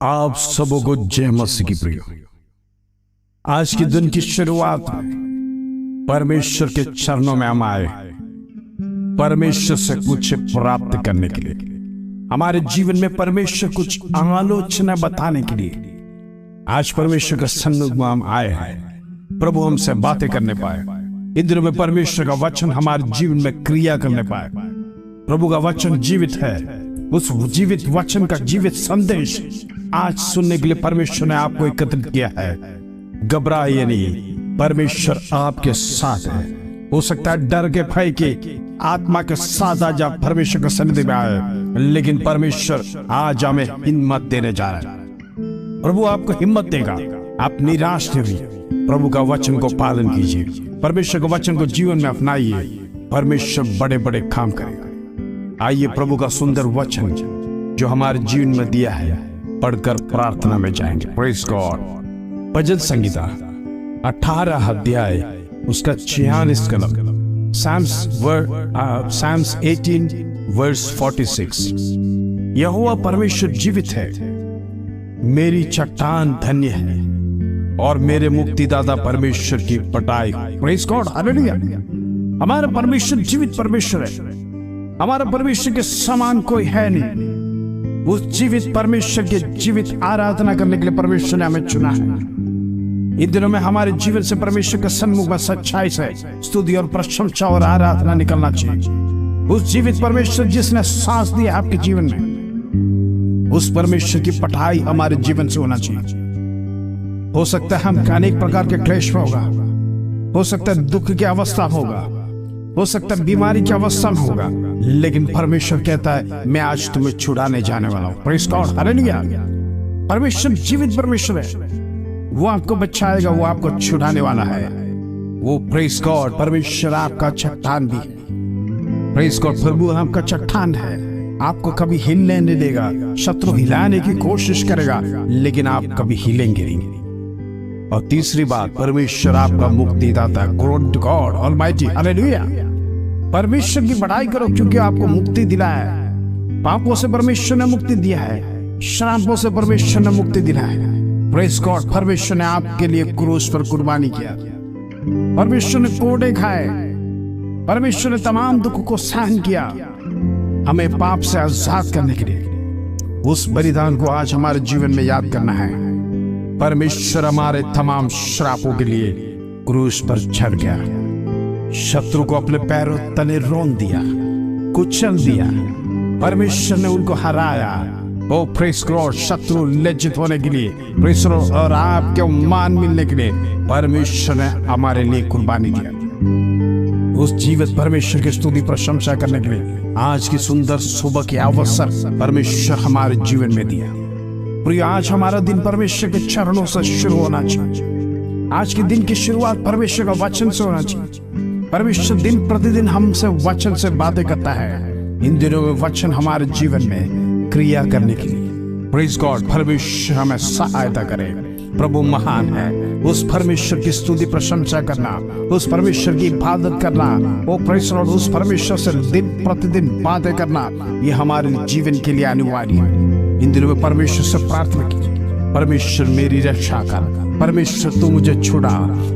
आप सबों को जय मसीह की प्रिय। आज के दिन की शुरुआत में परमेश्वर के चरणों में हम आए, परमेश्वर से कुछ प्राप्त करने के लिए, हमारे जीवन में परमेश्वर कुछ आलोचना बताने के लिए आज परमेश्वर का सन्मुख में हम आए हैं। प्रभु हमसे बातें करने पाए, इन दिनों में परमेश्वर का वचन हमारे जीवन में क्रिया करने पाए। प्रभु का वचन जीवित है, उस जीवित वचन का जीवित संदेश आज सुनने के लिए परमेश्वर ने आपको एकत्रित किया है। घबराइए नहीं, परमेश्वर आपके साथ है। हो सकता है डर के भय के आत्मा के साथ आज आप परमेश्वर के सन्निधि में आए, लेकिन परमेश्वर आज हमें हिम्मत देने जा रहा है। प्रभु आपको हिम्मत देगा, आप निराश नहीं हुई। प्रभु का वचन को पालन कीजिए, परमेश्वर के वचन को जीवन में अपनाइए, परमेश्वर बड़े बड़े काम करेगा। आइए प्रभु का सुंदर वचन जो हमारे जीवन में दिया है पढ़कर प्रार्थना में जाएंगे। Praise God. भजन संगीता 18 अध्याय उसका 46 कलम, Psalms 18 verse 46। यहोवा परमेश्वर जीवित है, मेरी चट्टान धन्य है और मेरे मुक्तिदाता परमेश्वर की पटाई। Praise God, hallelujah. हमारा परमेश्वर जीवित परमेश्वर है, हमारा परमेश्वर के समान कोई है नहीं। उस जीवित परमेश्वर के जीवित आराधना करने के लिए परमेश्वर ने हमें चुना है। इन दिनों में हमारे जीवन से परमेश्वर के सन्मुख में सच्चाई से स्तुति और प्रशंसा और आराधना निकलना चाहिए। उस जीवित परमेश्वर जिसने सांस दी आपके जीवन में, उस परमेश्वर की पढ़ाई हमारे जीवन से होना चाहिए। हो सकता है हम अनेक प्रकार के क्लेश में होगा, हो सकता है दुख की अवस्था में होगा, हो सकता है बीमारी की अवस्था में होगा, लेकिन परमेश्वर कहता है मैं आज तुम्हें छुड़ाने जाने वाला हूं। Praise God, hallelujah. परमेश्वर जीवित परमेश्वर है, वो आपको बचाएगा, वो आपको छुड़ाने वाला है। वो प्रेज गॉड, परमेश्वर आपका चट्टान भी है। प्रेज गॉड, प्रभु आपका चट्टान है, आपको कभी हिलने नहीं देगा। शत्रु हिलाने की कोशिश करेगा, लेकिन आप कभी हिलेंगे नहीं। और तीसरी बात, परमेश्वर आपका मुक्तिदाता, गॉड ऑलमाइटी, हालेलुया। परमेश्वर की बड़ाई करो क्योंकि आपको मुक्ति दिलाया है। पापों से परमेश्वर ने मुक्ति दिया है, श्रापों से परमेश्वर ने मुक्ति दिलाया है। प्रेज गॉड, परमेश्वर ने आपके लिए क्रूस पर कुर्बानी किया, परमेश्वर ने कोड़े खाए, परमेश्वर ने तमाम दुख को सहन किया हमें पाप से आजाद करने के लिए। उस बलिदान को आज हमारे जीवन में याद करना है। परमेश्वर हमारे तमाम श्रापों के लिए क्रूस पर चढ़ गया, शत्रु को अपने पैरों तले रोन दिया, कुचल दिया, परमेश्वर ने उनको हराया। ओ प्रेज गॉड, शत्रु लज्जित होने के लिए, प्रेज गॉड, और आपके मान मिलने के लिए परमेश्वर ने हमारे लिए कुर्बानी दिया। उस जीवित परमेश्वर की स्तुति प्रशंसा करने के लिए आज की सुंदर सुबह के अवसर परमेश्वर हमारे जीवन में दिया। प्रिय, आज हमारा दिन परमेश्वर के चरणों से शुरू होना चाहिए। आज के दिन की शुरुआत परमेश्वर का वचन से होना चाहिए। परमेश्वर दिन प्रतिदिन हमसे वचन से बातें करता है। इन दिनों में वचन हमारे जीवन में क्रिया करने के लिए प्रेज गॉड परमेश्वर हमें सहायता करे। प्रभु महान है, उस परमेश्वर की स्तुति प्रशंसा करना, उस परमेश्वर की इबादत करना, वो प्रेज गॉड, उस परमेश्वर से दिन प्रतिदिन बातें करना, ये हमारे जीवन के लिए अनिवार्य है। इन दिनों में परमेश्वर से प्रार्थना कीजिए, परमेश्वर मेरी रक्षा कर, परमेश्वर तू मुझे छुड़ा,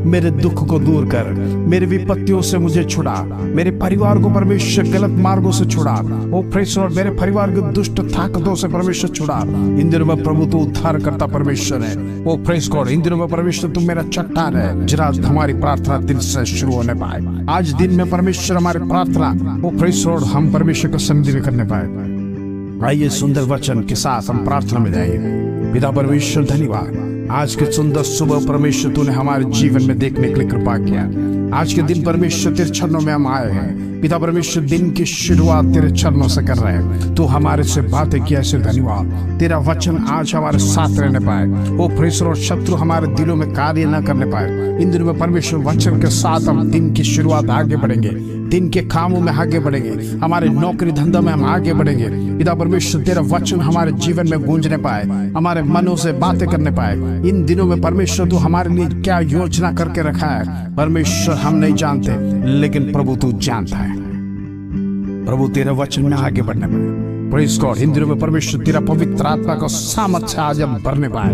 मेरे दुख को दूर कर, मेरे विपत्तियों से मुझे छुड़ा, मेरे परिवार को परमेश्वर गलत मार्गों से छुड़ा। ओ प्रेज गॉड, मेरे परिवार को दुष्ट ताकतों से परमेश्वर छुड़ा। इन दिनों में प्रभु तू उद्धार करता परमेश्वर है। ओ प्रेज गॉड, इन दिनों में परमेश्वर तू मेरा चट्टान है। जरा हमारी प्रार्थना दिल से शुरू होने पाए। आज दिन में परमेश्वर हमारी प्रार्थना, ओ प्रेज गॉड, हम परमेश्वर को सन्निधि में करने पाए। आइए सुंदर वचन के साथ हम प्रार्थना में जाइए। पिता परमेश्वर, धन्यवाद आज के सुंदर सुबह परमेश्वर तूने हमारे जीवन में देखने के लिए कृपा किया। आज के दिन परमेश्वर तेरे चरणों में हम आए हैं। पिता परमेश्वर, दिन की शुरुआत तेरे चरणों से कर रहे हैं। तू हमारे से बातें किया, ऐसे धन्यवाद। तेरा वचन आज हमारे साथ रहने पाए। वो प्रेषर और शत्रु हमारे दिलों में कार्य न करने पाए। इन दिनों में परमेश्वर वचन के साथ हम दिन की शुरुआत आगे बढ़ेंगे, दिन के कामों में आगे बढ़ेंगे, हमारे नौकरी धंधा में हम आगे बढ़ेंगे। पिता परमेश्वर, तेरा वचन हमारे जीवन में गूंजने पाए, हमारे मनों से बातें करने पाए। इन दिनों में परमेश्वर तू हमारे लिए क्या योजना करके रखा है परमेश्वर हम नहीं जानते, लेकिन प्रभु तू जानता है। प्रभु तेरे वचन में आगे बढ़ने पाए। Praise God. इन दिनों में परमेश्वर तेरा पवित्र आत्मा का सामर्थ्य आज हम भरने पाए,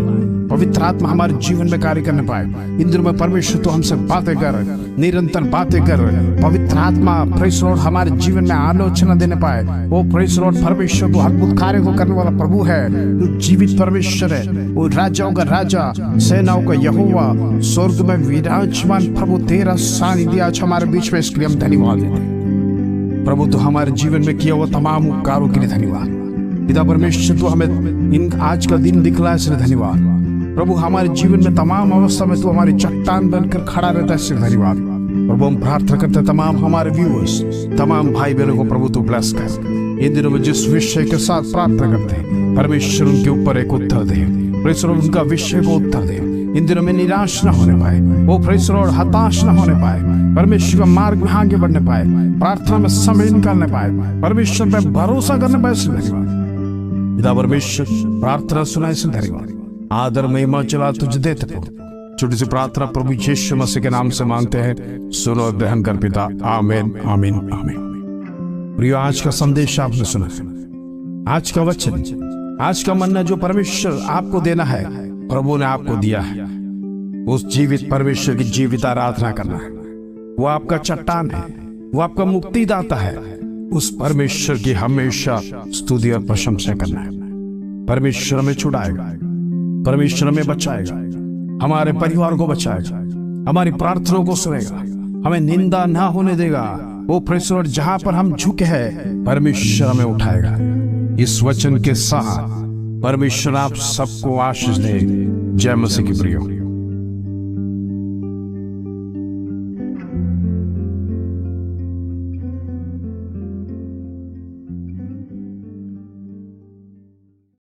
पवित्र आत्मा हमारे जीवन में कार्य करने पाए। इन दिनों में परमेश्वर तो हमसे बातें कर, निरंतर बातें कर। पवित्र आत्मा प्रेज लॉर्ड हमारे जीवन में आलोचना देने पाए। वो प्रेज लॉर्ड परमेश्वर तो अद्भुत कार्य को करने वाला प्रभु है, जो जीवित परमेश्वर है, वो राजाओं का राजा, सेनाओं का यहोवा, स्वर्ग में विराजमान प्रभु। तेरा सानिध्य आज हमारे बीच में, इसके लिए हम धन्यवाद देते हैं प्रभु। तो हमारे जीवन में किया हुआ तमाम उपकारों के लिए धन्यवाद पिता परमेश्वर। तो हमें इन आज का दिन दिखलाया, इसलिए धन्यवाद प्रभु। हमारे जीवन में तमाम अवस्था में तो हमारी चट्टान बनकर खड़ा रहता है, इसलिए धन्यवाद प्रभु। हम प्रार्थना करते हैं तमाम हमारे व्यूअर्स, तमाम भाई बहनों को प्रभु तो ब्लेस कर। इन दिनों में जिस विषय के साथ प्रार्थना करते हैं परमेश्वर उनके ऊपर एक उत्तर दे, परमेश्वर उनका विषय को उत्तर दे। इन दिनों में निराश न होने पाए, वो परमेश्वर हताश न होने पाए, परमेश्वर का मार्ग में आगे बढ़ने पाए, प्रार्थना में समय निकालने पाए, परमेश्वर पे भरोसा करने पाए, इसलिए धन्यवाद पिता परमेश्वर। प्रार्थना सुनाए, इसलिए धन्यवाद। आदर महिमा चला तुझे देते प्रभु। छोटी सी प्रार्थना प्रभु यीशु मसीह के नाम से मांगते हैं, सुनो ग्रहण कर पिता। आमीन आमीन आमीन। प्रियो, आज का संदेश आपने सुना, आज का वचन, आज का मन्ना जो परमेश्वर आपको देना है, प्रभु ने आपको दिया है। उस जीवित परमेश्वर की जीवित आराधना करना है। वो आपका चट्टान है, वो आपका मुक्तिदाता है। उस परमेश्वर की हमेशा स्तुति और प्रशंसा करना है। परमेश्वर हमें छुड़ाएगा, परमेश्वर हमें बचाएगा, हमारे परिवार को बचाएगा, हमारी प्रार्थनाओं को सुनेगा, हमें निंदा ना होने देगा। वो परमेश्वर जहां पर हम झुके हैं, परमेश्वर हमें उठाएगा। इस वचन के साथ परमेश्वर आप सबको आशीष दे। जय मसीह की प्रियो।